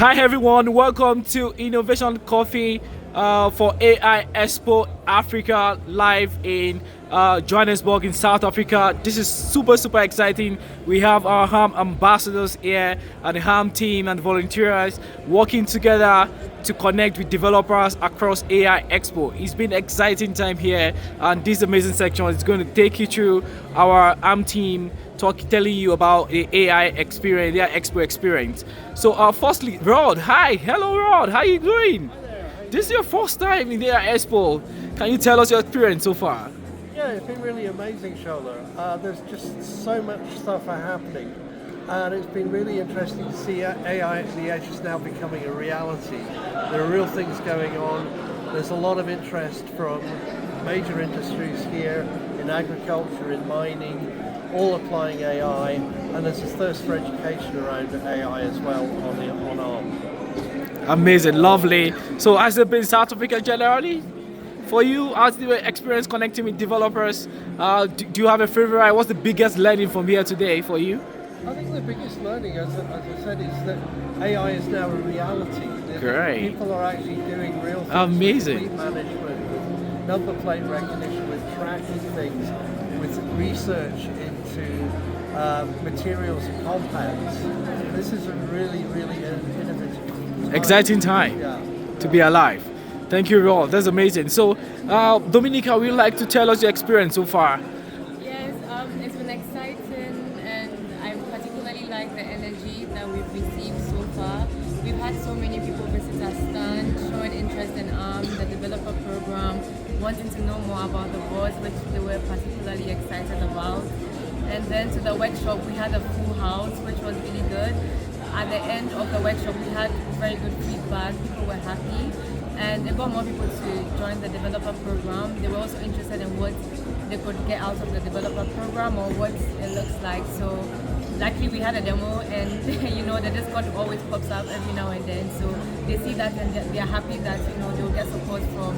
Hi everyone, welcome to Innovation Coffee for AI Expo Africa live in Johannesburg in South Africa. This is super exciting. We have our HAM ambassadors here and the HAM team and volunteers working together to connect with developers across AI Expo. It's been an exciting time here, and this amazing section is going to take you through our HAM team telling you about the AI experience, the AI Expo experience. So, firstly, Rod, hi, hello, Rod, how you doing? This is your first time in the AI Expo. Can you tell us your experience so far? Yeah, it's been really amazing, Shola. There's just so much stuff happening, and it's been really interesting to see AI at the edge is now becoming a reality. There are real things going on. There's a lot of interest from major industries here in agriculture, in mining, all applying AI, and there's a thirst for education around AI as well on ARM. Amazing, lovely. So, has it been South Africa generally? For you, how's the experience connecting with developers? Do you have a favorite? What's the biggest learning from here today for you? I think the biggest learning, as I said, is that AI is now a reality. Great. People are actually doing real things. Amazing. With fleet management, with number plate recognition, with tracking things, with research into materials and compounds. This is a really innovative time. Exciting time to be alive. Thank you, Rod. That's amazing. So, Dominica, would you like to tell us your experience so far? Yes, it's been exciting, and I particularly like the energy that we've received so far. We've had so many people visit our stand, showing interest in the developer program, wanting to know more about the boards, which they were particularly excited about. And then to the workshop, we had a full house, which was really good. At the end of the workshop, we had very good feedback. People were happy, and it got more people to join the developer program. They were also interested in what they could get out of the developer program or what it looks like. So luckily we had a demo, and the Discord always pops up every now and then. So they see that and they are happy that they will get support from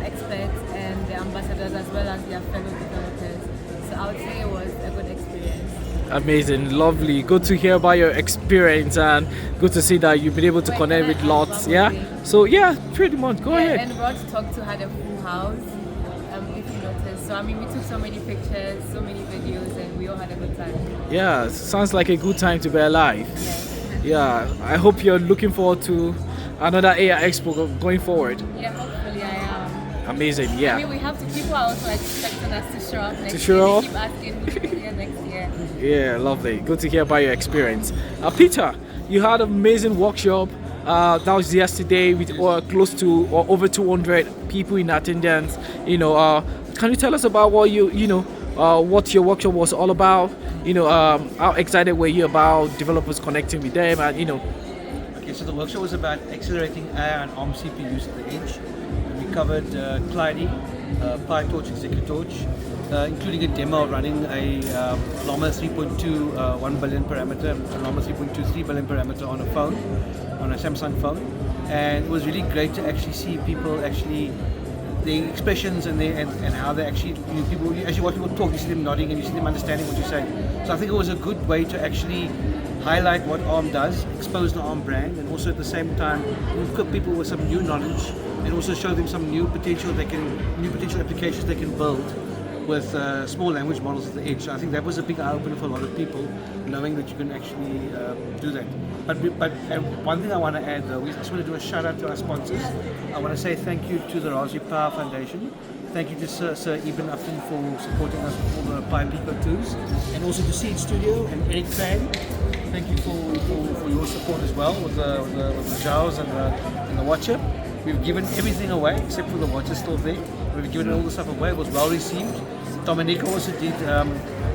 experts and the ambassadors as well as their fellow developers. So I would say it was a good experience. Amazing, lovely. Good to hear about your experience, and good to see that you've been able to connect with lots. Yeah. So yeah, pretty much. Go ahead. And Rod Talk to had a full house. If you noticed. So we took so many pictures, so many videos, and we all had a good time. Yeah, sounds like a good time to be alive. Yes. Yeah, I hope you're looking forward to another AI Expo going forward. Yeah, hopefully I am. Amazing. Yeah. We have to. People are also expecting us to show up next To show year. up? They keep asking who's here next year. Yeah, lovely. Good to hear about your experience. Peter, you had an amazing workshop. That was yesterday with close to or over 200 people in attendance. Can you tell us about what what your workshop was all about? How excited were you about developers connecting with them, and Okay, so the workshop was about accelerating AI and ARM CPUs at the edge. We covered Clyde, PyTorch, Executorch, including a demo running a Llama 3.2 1 billion parameter, a Llama 3.2 3 billion parameter on a phone, on a Samsung phone. And it was really great to actually see people the expressions and how they actually, people, as you watch people talk, you see them nodding and you see them understanding what you're saying. So I think it was a good way to actually highlight what ARM does, expose the ARM brand, and also at the same time equip people with some new knowledge and also show them some new potential applications they can build with small language models at the edge. So I think that was a big eye-opener for a lot of people, knowing that you can actually do that. But one thing I want to add though, we just want to do a shout out to our sponsors. I want to say thank you to the Raspberry Power Foundation. Thank you to Sir Ibn Upton for supporting us with all the PyPico 2s, and also to Seed Studio and Eric Fan. Thank you for your support as well with the Jaws and the Watcher. We've given everything away except for the Watcher still there. We've given all the stuff away. It was well received. Dominica also did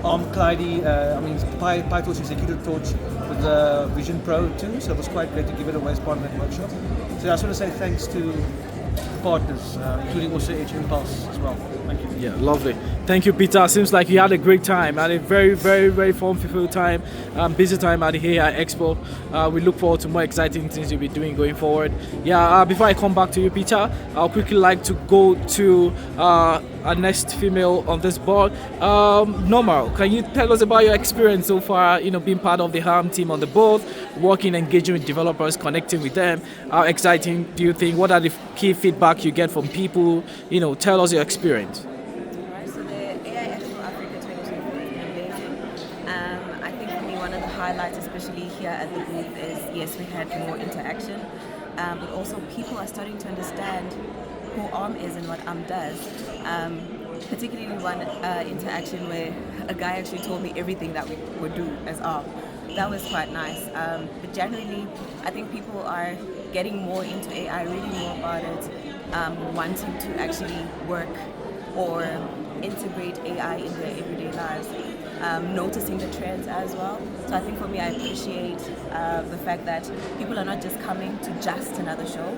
ARM Clyde, PyTorch Executive Torch with the Vision Pro too. So it was quite great to give it away as part of that workshop. So I just want to say thanks to partners, including also Edge Impulse as well. Thank you. Yeah, lovely. Thank you, Peter. Seems like you had a great time, had a very, very, very fun, fulfilled time, busy time at the AI Expo. We look forward to more exciting things you'll be doing going forward. Yeah, before I come back to you, Peter, I'll quickly like to go to our next female on this board. Normal, can you tell us about your experience so far, being part of the HARM team on the board, working, engaging with developers, connecting with them? How exciting do you think? What are the key feedback you get from people? Tell us your experience. Right, so the AI Expo Africa 2024 has been amazing. I think for me one of the highlights, especially here at the booth, is yes, we had more interaction, but also people are starting to understand who ARM is and what ARM does. Particularly one interaction where a guy actually told me everything that we would do as ARM. That was quite nice. But generally, I think people are getting more into AI, reading more about it, wanting to actually work or integrate AI in their everyday lives, noticing the trends as well. So I think for me, I appreciate the fact that people are not just coming to just another show.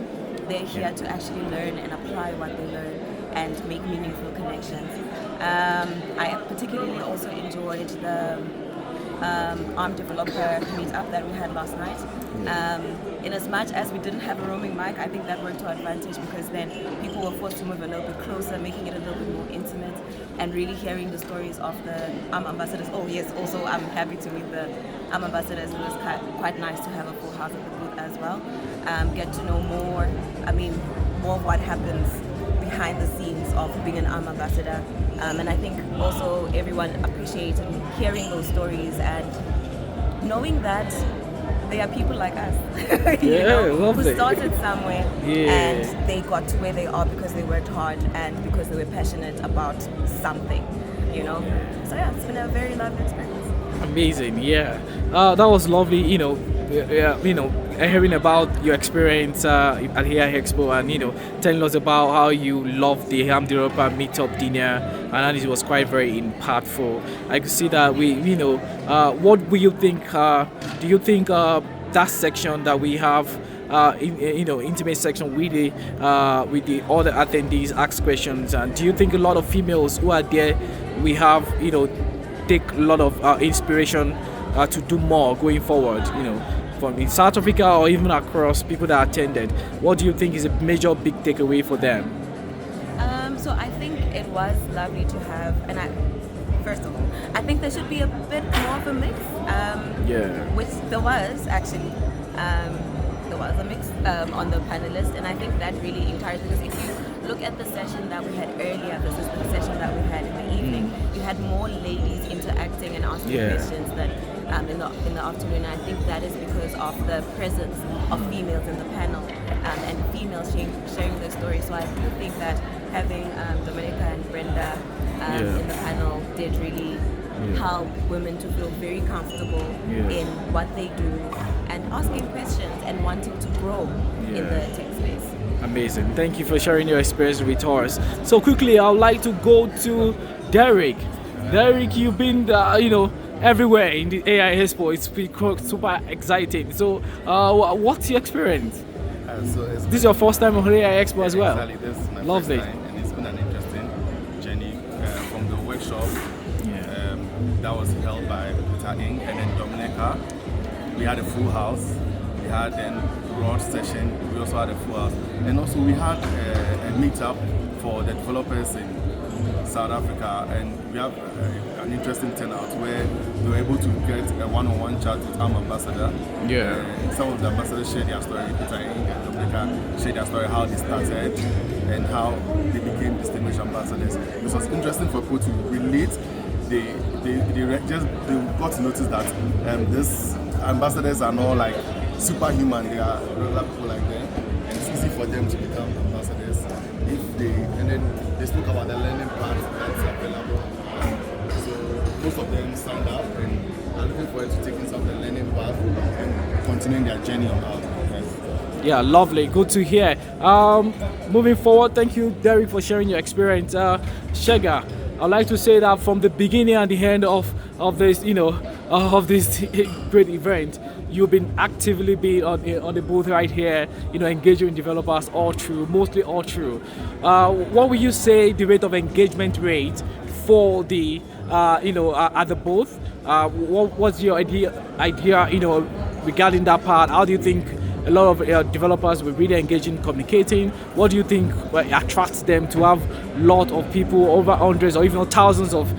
They're here to actually learn and apply what they learn and make meaningful connections. I particularly also enjoyed the ARM developer meetup that we had last night. In as much as we didn't have a roaming mic, I think that worked to our advantage because then people were forced to move a little bit closer, making it a little bit more intimate and really hearing the stories of the ARM ambassadors. Oh yes, also I'm happy to meet the ARM ambassadors. It was quite nice to have a full house at the booth as well. Get to know more, more of what happens behind the scenes of being an ARM ambassador. And I think also everyone appreciated hearing those stories and knowing that they are people like us, who started somewhere and they got to where they are because they worked hard and because they were passionate about something, So yeah, it's been a very lovely experience. Amazing, yeah. That was lovely, hearing about your experience at AI Expo and telling us about how you loved the HARM Developer Meetup dinner, and it was quite very impactful. I could see that what will you think? Do you think that section that we have? Intimate section with the other attendees ask questions, and do you think a lot of females who are there we have take a lot of inspiration to do more going forward, from in South Africa or even across people that attended? What do you think is a major big takeaway for them? So I think it was lovely to have, first of all, I think there should be a bit more of a mix, which there was actually. There was a mix on the panelists, and I think that really encouraged, because if you look at the session that we had earlier versus the session that we had in the evening, you had more ladies interacting and asking questions than in the afternoon. I think that is because of the presence of females in the panel and females sharing their stories. So I do think that having Dominica and Brenda in the panel did really help women to feel very comfortable in what they do and asking questions and wanting to grow in the tech space. Amazing. Thank you for sharing your experience with us. So quickly, I would like to go to Derek. Derek, you've been, everywhere in the AI Expo. It's been super exciting. So, what's your experience? This is your first time on AI Expo as well. Exactly, this is my Lovely. first time, and it's been an interesting journey from the workshop that was held by Peter Ing and then Dominica. We had a full house. We had then broad session. We also had a full house, and also we had a meetup for the developers in South Africa, and we have an interesting turnout where we were able to get a one-on-one chat with our ambassador. Some of the ambassadors shared their story. Peter Ing and Dominica shared their story, how they started and how they became distinguished ambassadors. It was interesting for people to relate. They got to notice that these ambassadors are not like superhuman. They are regular people like them, and it's easy for them to become ambassadors and then they spoke about the learning path that's available. So most of them signed up and are looking forward to taking some of the learning path and continuing their journey on that. Yeah, lovely. Good to hear. Moving forward, thank you, Derek, for sharing your experience. Shega, I'd like to say that from the beginning and the end of this, of this great event, you've been actively being on the booth right here, engaging with developers mostly all through. What would you say the rate of engagement rate for the, at the booth? What's your idea, regarding that part? How do you think a lot of developers will really engage in communicating? What do you think attracts them to have a lot of people, over hundreds or even thousands of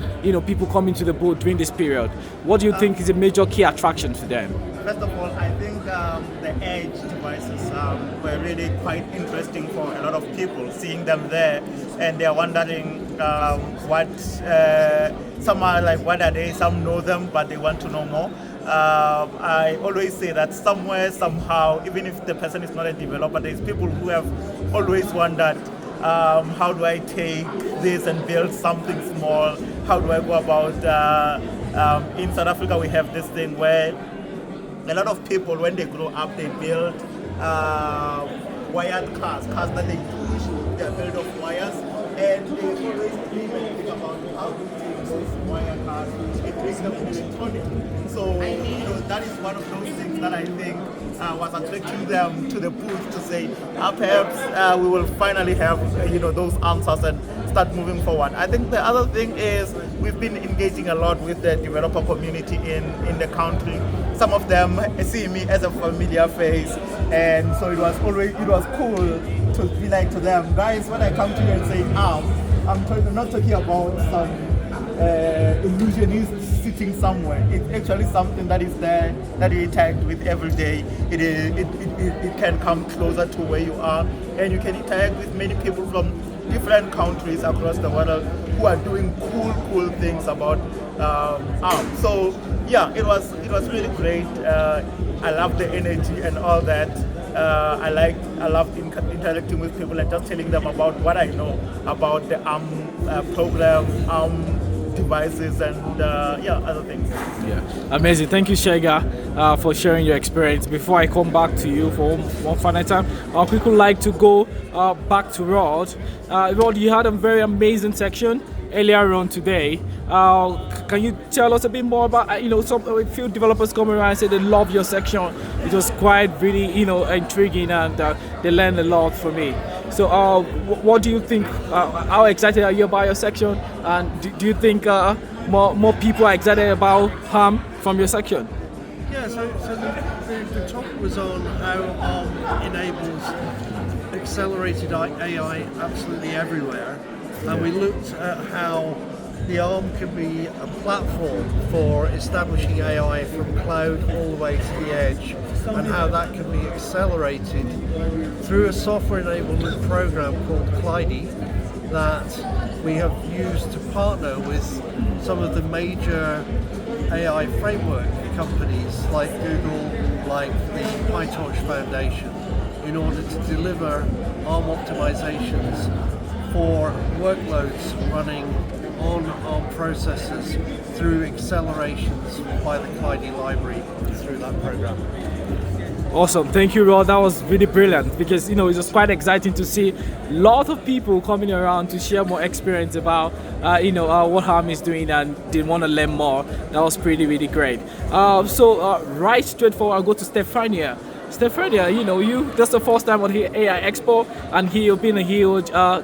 people coming to the booth during this period? What do you think is a major key attraction for them? First of all, I think the edge devices were really quite interesting for a lot of people, seeing them there, and they're wondering what, some are like, what are they? Some know them, but they want to know more. I always say that somewhere, somehow, even if the person is not a developer, there's people who have always wondered, how do I take this and build something small? How do I go about, in South Africa we have this thing where a lot of people, when they grow up, they build wired cars that they push, they're built of wires, and they always dream and think about how to take those wire cars and bring them electronic. So that is one of those things that I think was attracting them to the booth to say, perhaps we will finally have those answers and start moving forward. I think the other thing is we've been engaging a lot with the developer community in the country. Some of them see me as a familiar face, and so it was cool to be like to them, guys, when I come to you and say I'm not talking about some illusionist sitting somewhere. It's actually something that is there, that you interact with every day. It can come closer to where you are, and you can interact with many people from different countries across the world who are doing cool things about ARM. So yeah, it was really great. I love the energy and all that. I love interacting with people and just telling them about what I know about the ARM program, ARM devices, and other things. Yeah, amazing. Thank you, Shega, for sharing your experience. Before I come back to you for one final time, I quickly like to go back to Rod. Rod, you had a very amazing section earlier on today. Can you tell us a bit more about, a few developers come around and say they love your section. It was quite really, intriguing, and they learned a lot from me. So what do you think, how excited are you about your section? And do you think more people are excited about ARM from your section? Yeah, so the topic was on how ARM enables accelerated AI absolutely everywhere. And we looked at how the ARM can be a platform for establishing AI from cloud all the way to the edge, and how that can be accelerated through a software enablement program called Clyde that we have used to partner with some of the major AI framework companies like Google, like the PyTorch Foundation, in order to deliver ARM optimizations for workloads running on ARM processors through accelerations by the Clyde library through that program. Awesome, thank you, Rod. That was really brilliant, because it was quite exciting to see a lot of people coming around to share more experience about what ARM is doing, and they want to learn more. That was really great. So right straight forward, I'll go to Stefania. Stefania, that's the first time on the AI Expo, and you've been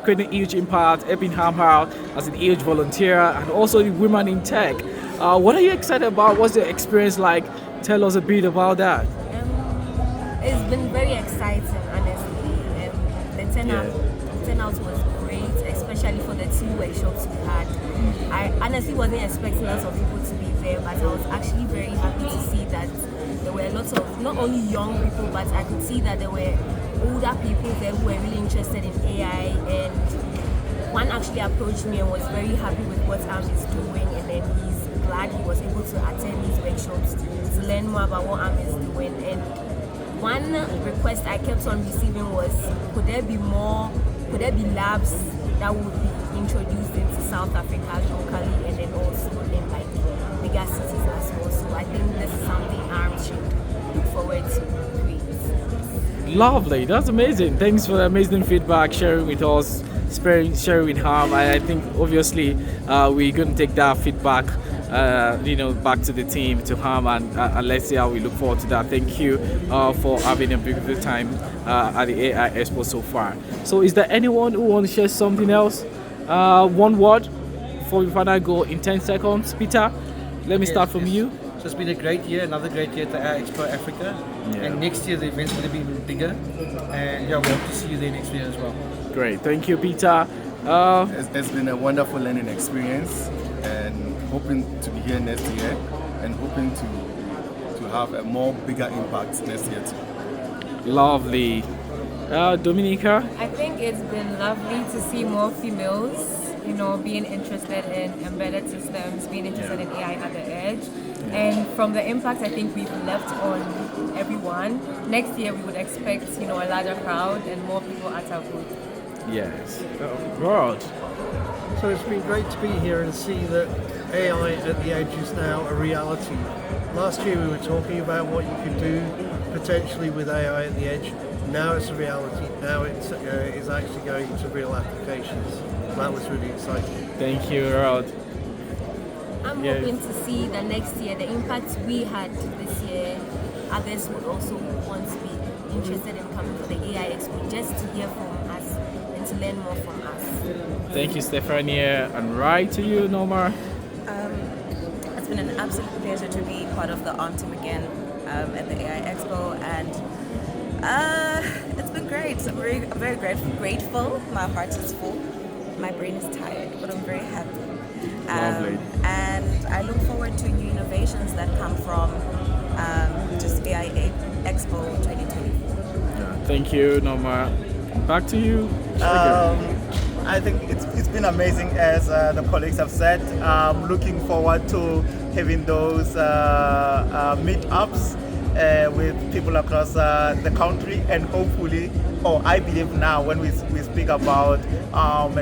creating a huge impact, helping ARM out as a huge volunteer, and also the women in tech. What are you excited about? What's the experience like? Tell us a bit about that. It's been very exciting, honestly. The turnout was great, especially for the 2 workshops we had. I honestly wasn't expecting lots of people to be there, but I was actually very happy to see that there were lots of, not only young people, but I could see that there were older people there who were really interested in AI, and one actually approached me and was very happy with what ARM is doing, and then he's glad he was able to attend these workshops to learn more about what ARM is doing. And one request I kept on receiving was, could there be labs that would be introduced into South Africa locally, and then also in bigger cities as well. So I think this is something ARM should look forward to create. Lovely, that's amazing. Thanks for the amazing feedback, sharing with us, sharing with ARM. I think obviously we're going to take that feedback back to the team to Ham, and let's see how we look forward to that. Thank you for having a beautiful time at the AI Expo so far. So, is there anyone who wants to share something else? One word before we finally go in 10 seconds. Peter, let me start from you. So it's been a great year, another great year at the AI Expo Africa. Yeah. And next year the event's going to be even bigger. And yeah, we hope to see you there next year as well. Great, thank you, Peter. It's been a wonderful learning experience, and hoping to be here next year, and hoping to have a more bigger impact next year too. Lovely. Dominica? I think it's been lovely to see more females, being interested in embedded systems, being interested in AI at the edge. And from the impact I think we've left on everyone, next year we would expect, a larger crowd and more people at our booth. Yes. Rod? So it's been great to be here and see that AI at the edge is now a reality. Last year we were talking about what you could do potentially with AI at the edge. Now it's a reality. Now it's actually going to real applications. That was really exciting. Thank you, Rod. I'm Yeah. hoping to see that next year, the impact we had this year, others would also want to be interested in coming to the AI Expo just to hear from us and to learn more from us. Thank you, Stephanie. And right to you, Norma. It's been an absolute pleasure to be part of the ARM team again at the AI Expo, and it's been great. I'm very grateful. My heart is full. My brain is tired, but I'm very happy. Lovely. And I look forward to new innovations that come from just AI Expo 2024. Yeah, thank you, Norma. Back to you. I think it's been amazing, as the colleagues have said. Looking forward to having those meetups with people across the country, and hopefully, I believe now when we speak about on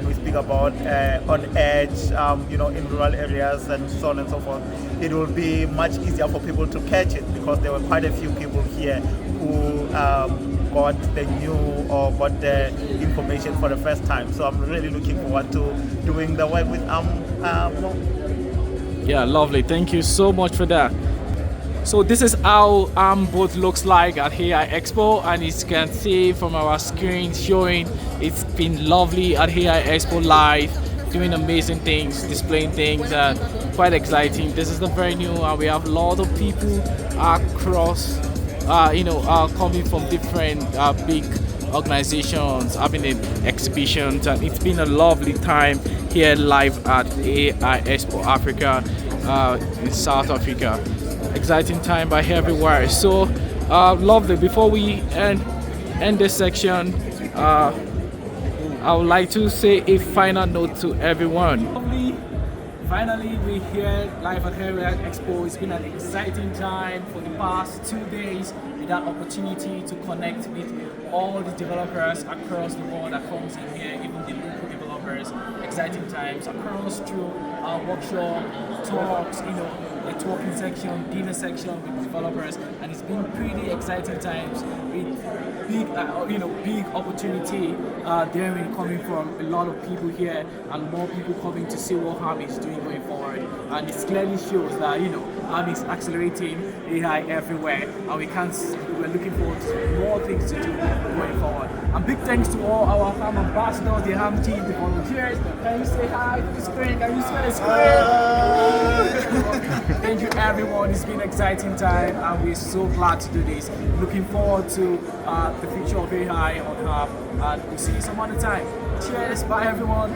edge, in rural areas and so on and so forth, it will be much easier for people to catch it, because there were quite a few people here who got the new or got the information for the first time. So I'm really looking forward to doing the work with more. Yeah, lovely. Thank you so much for that. So this is how booth looks like at AI Expo, and as you can see from our screen showing, it's been lovely at AI Expo Live, doing amazing things, displaying things, and quite exciting. This is the very new, and we have a lot of people across, coming from different big organizations, having exhibitions, and it's been a lovely time here live at AI Expo Africa in South Africa. Exciting time by everywhere. So lovely. Before we end this section, I would like to say a final note to everyone. Lovely. Finally, we're here live at AI Expo. It's been an exciting time for the past 2 days. With that opportunity to connect with all the developers across the world that comes in here, even the local developers. Exciting times across through our workshop, talks, networking section, dinner section with developers, and it's been pretty exciting times with big opportunity there coming from a lot of people here, and more people coming to see what ARM is doing going forward. And it clearly shows that ARM is accelerating AI everywhere, and we're looking forward to more things to do going forward. And big thanks to all our ARM ambassadors, the ARM team, the volunteers. Can you say hi to the screen? Can you say the screen? Thank you, everyone. It's been an exciting time, and we're so glad to do this. Looking forward to the future of AI on ARM, and we'll see you some other time. Cheers, bye everyone.